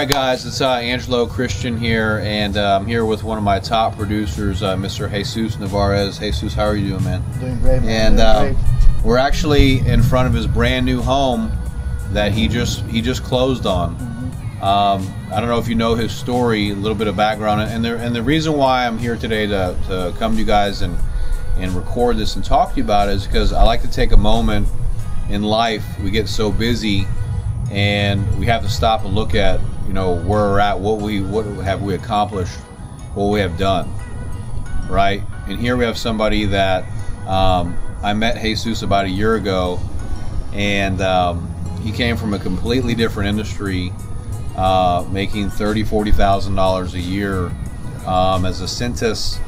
right, guys, it's Angelo Christian here, and I'm here with one of my top producers, Mr. Jesus Navarez. Jesus, how are you doing, man? Doing great, man. And we're actually in front of his brand new home that he just closed on. I don't know if you know his story, a little bit of background, and the reason why I'm here today to come to you guys and record this and talk to you about it is because I like to take a moment in life. We get so busy and we have to stop and look at, you know, where we're at, what have we accomplished, what we have done, right? And here we have somebody that I met Jesus about a year ago, and he came from a completely different industry, making $30,000–$40,000 a year as a Cintas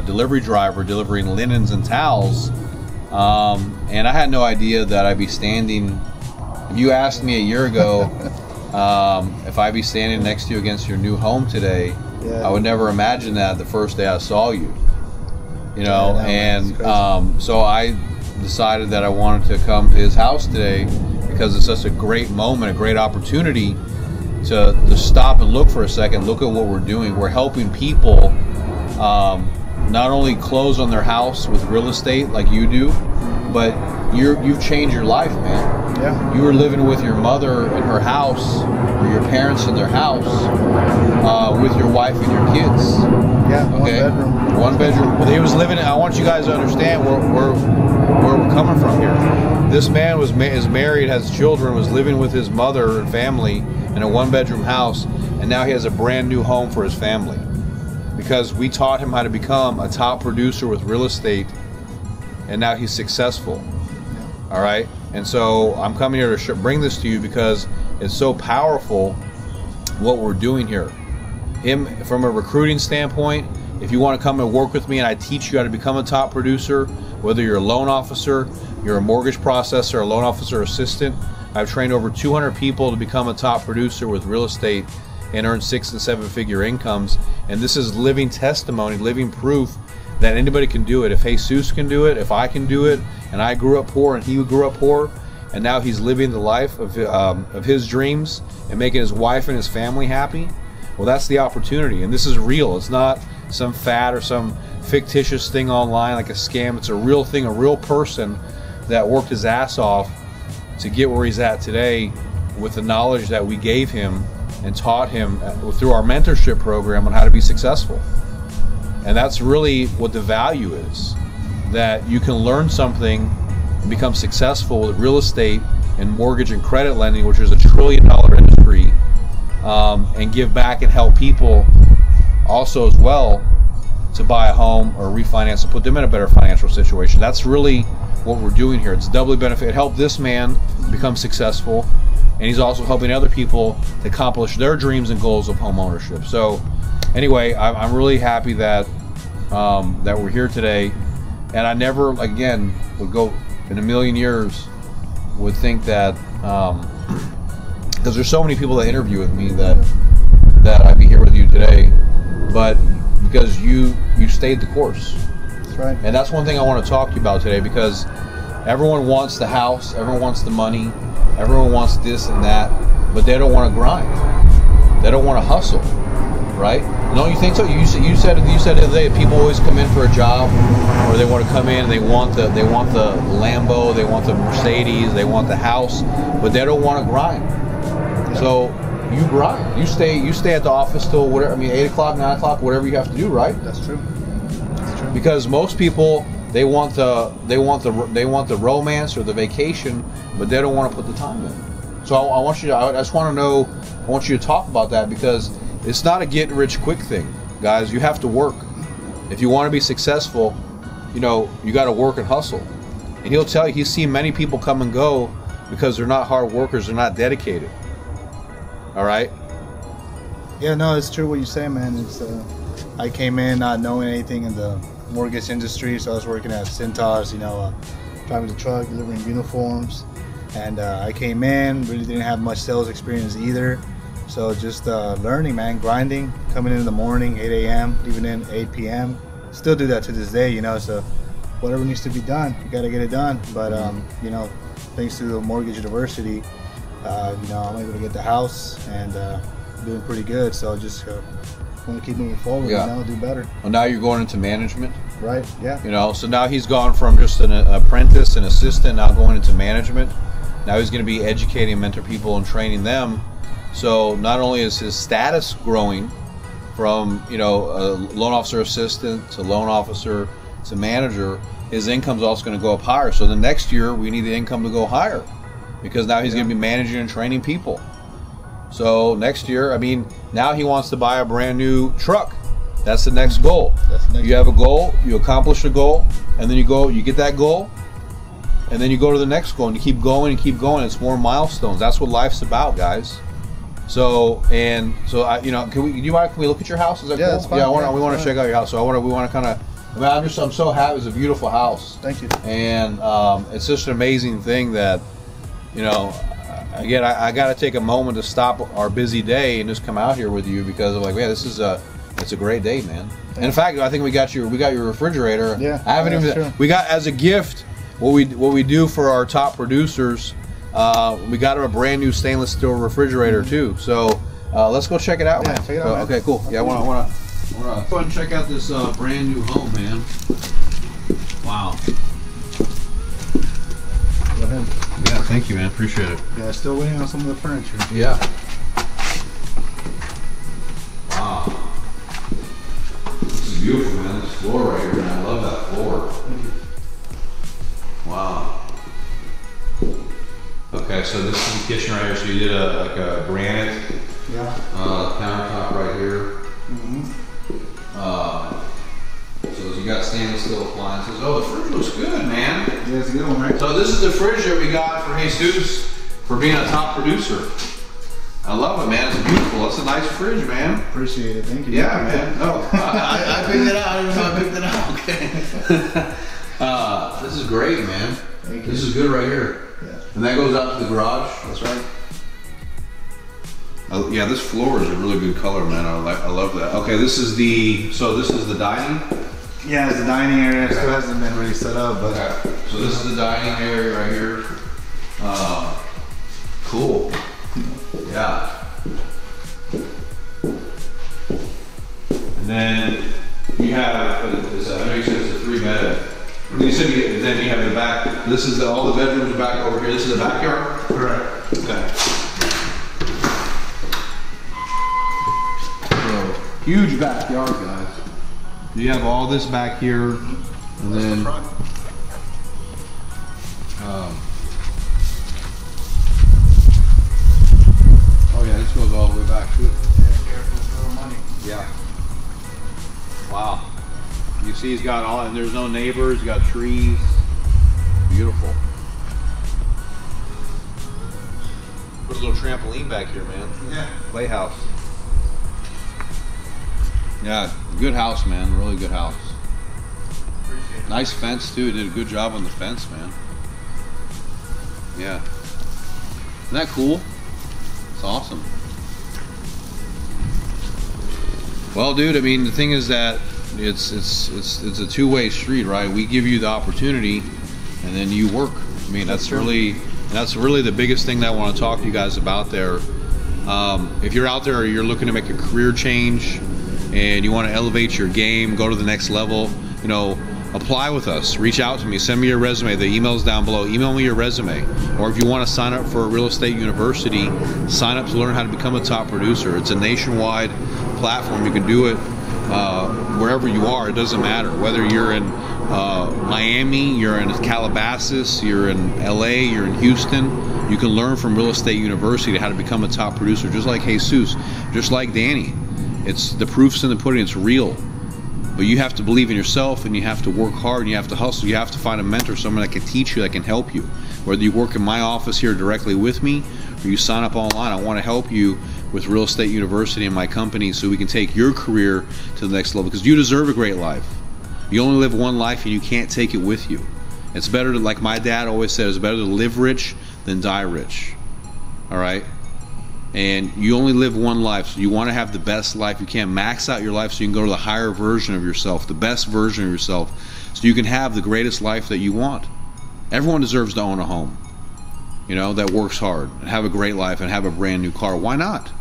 delivery driver, delivering linens and towels. And I had no idea that I'd be standing. If you asked me a year ago if I'd be standing next to you against your new home today, I would never imagine that the first day I saw you. You know, so I decided that I wanted to come to his house today because it's such a great moment, a great opportunity to stop and look for a second, look at what we're doing. We're helping people not only close on their house with real estate like you do, but you've changed your life, man. Yeah. You were living with your mother in her house, or your parents in their house, with your wife and your kids. Yeah, okay? One bedroom. Well, he was living. I want you guys to understand where we're coming from here. This man is married, has children, was living with his mother and family in a one-bedroom house, and now he has a brand new home for his family because we taught him how to become a top producer with real estate, and now he's successful. All right, and so I'm coming here to bring this to you because it's so powerful what we're doing here. From a recruiting standpoint, if you want to come and work with me and I teach you how to become a top producer, whether you're a loan officer, you're a mortgage processor, a loan officer assistant, I've trained over 200 people to become a top producer with real estate and earn 6- and 7-figure incomes. And this is living testimony, living proof that anybody can do it. If Jesus can do it, if I can do it, and I grew up poor and he grew up poor, and now he's living the life of his dreams and making his wife and his family happy, well, that's the opportunity. And this is real. It's not some fad or some fictitious thing online like a scam. It's a real thing, a real person that worked his ass off to get where he's at today with the knowledge that we gave him and taught him through our mentorship program on how to be successful. And that's really what the value is, that you can learn something and become successful with real estate and mortgage and credit lending, which is a $1 trillion industry, and give back and help people also as well to buy a home or refinance and put them in a better financial situation. That's really what we're doing here. It's doubly benefit. It helped this man become successful, and he's also helping other people to accomplish their dreams and goals of home ownership. So anyway, I'm really happy that that we're here today, and I never again would go in a million years would think that because there's so many people that interview with me that I'd be here with you today, but because you stayed the course. That's right. And that's one thing I want to talk to you about today, because everyone wants the house, everyone wants the money, everyone wants this and that, but they don't want to grind. They don't want to hustle, right? Don't you think so? You said the other day, people always come in for a job, or they want to come in and they want the Lambo, they want the Mercedes, they want the house, but they don't want to grind. So you grind. You stay at the office till whatever. I mean, 8 o'clock, 9 o'clock, whatever you have to do, right? That's true. That's true. Because most people, they want the romance or the vacation, but they don't want to put the time in. So I want you to. I just want to know. I want you to talk about that, because it's not a get rich quick thing, guys. You have to work. If you want to be successful, you know, you got to work and hustle. And he'll tell you, he's seen many people come and go because they're not hard workers, they're not dedicated. All right? Yeah, no, it's true what you say, man. It's I came in not knowing anything in the mortgage industry, so I was working at Cintas, you know, driving the truck, delivering uniforms, and I came in, really didn't have much sales experience either. So just learning, man, grinding, coming in the morning, 8 a.m., leaving in 8 p.m. Still do that to this day, you know, so whatever needs to be done, you got to get it done. But, you know, thanks to the Mortgage University, you know, I'm able to get the house, and doing pretty good. So just want to keep moving forward. Yeah. You know, do better. Well, now you're going into management. Right. Yeah. You know, so now he's gone from just an apprentice, an assistant, now going into management. Now he's going to be educating, mentor people, and training them. So not only is his status growing from, you know, a loan officer assistant to loan officer to manager, his income's also going to go up higher. So the next year we need the income to go higher because now he's going to be managing and training people. So next year, I mean, now he wants to buy a brand new truck. That's the next goal. You have a goal, you accomplish a goal, and then you get that goal, and then you go to the next goal, and you keep going and keep going. It's more milestones. That's what life's about, guys. So you know, can we look at your house? Is that cool? That's fine. Yeah, we want to check out your house. So we want to kind of. I mean, I'm so happy. It's a beautiful house. Thank you. And it's just an amazing thing that, you know, again, I got to take a moment to stop our busy day and just come out here with you because I'm like, man, it's a great day, man. And in fact, I think we got your refrigerator. Yeah, I haven't even. true. We got as a gift what we do for our top producers. We got her a brand new stainless steel refrigerator too. So let's go check it out, man. Check it out, man. Okay, cool. Yeah, I want to go ahead and check out this brand new home, man. Wow. Go ahead. Yeah, thank you, man. Appreciate it. Yeah, still waiting on some of the furniture. Yeah. Wow. This is beautiful, man. This floor right here, man. I love that floor. Wow. Okay, so this is the kitchen right here. So you did a granite countertop right here. So you got stainless steel appliances. Oh, the fridge looks good, man. Yeah, it's a good one, right? So this is the fridge that we got for Jesus for being a top producer. I love it, man. It's beautiful. It's a nice fridge, man. Appreciate it. Thank you. Yeah, man. No, I picked it out. I don't know how I picked it out. Okay. This is great, man. Thank you. This is good right here. Yeah. And that goes out to the garage. That's right. Oh, yeah, this floor is a really good color, man. I love that. Okay, this is the dining. Yeah, it's the dining area. It still hasn't been really set up, but Okay. So this is the dining area right here. Cool. Yeah. And then you have, I know you said it's a 3-bed. You said then you have the back. This is all the bedrooms back over here. This is the backyard? correct. Okay. So, huge backyard, guys. You have all this back here, and then oh yeah, this goes all the way back too. Yeah. Wow. You see, he's got all, and there's no neighbors. He's got trees. Beautiful. Put a little trampoline back here, man. Yeah. Playhouse. Yeah, good house, man. Really good house. Appreciate it. Nice fence too. Did a good job on the fence, man. Yeah. Isn't that cool? It's awesome. Well, dude, I mean, the thing is that it's a two-way street, right? We give you the opportunity, and then you work. I mean, that's really the biggest thing that I want to talk to you guys about there. If you're out there or you're looking to make a career change and you want to elevate your game, go to the next level, you know, apply with us. Reach out to me. Send me your resume. The email's down below. Email me your resume. Or if you want to sign up for a real estate university, sign up to learn how to become a top producer. It's a nationwide platform. You can do it wherever you are. It doesn't matter. Whether you're in Miami, you're in Calabasas, you're in LA, you're in Houston, you can learn from Real Estate University how to become a top producer, just like Jesus, just like Danny. It's the proof's in the pudding. It's real. But you have to believe in yourself, and you have to work hard, and you have to hustle. You have to find a mentor, someone that can teach you, that can help you. Whether you work in my office here directly with me, or you sign up online, I want to help you with Real Estate University and my company so we can take your career to the next level, because you deserve a great life. You only live one life, and you can't take it with you. It's better to, like my dad always said, it's better to live rich than die rich. All right? And you only live one life, so you want to have the best life you can. Max out your life so you can go to the higher version of yourself, the best version of yourself, so you can have the greatest life that you want. Everyone deserves to own a home, you know, that works hard and have a great life and have a brand new car. Why not?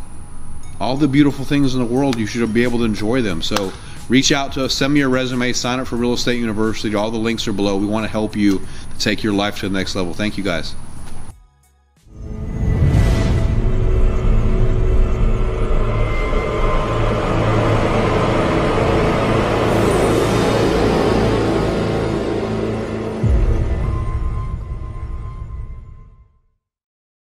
all the beautiful things in the world, you should be able to enjoy them. So reach out to us, send me your resume, sign up for Real Estate University. All the links are below. We want to help you take your life to the next level. Thank you, guys.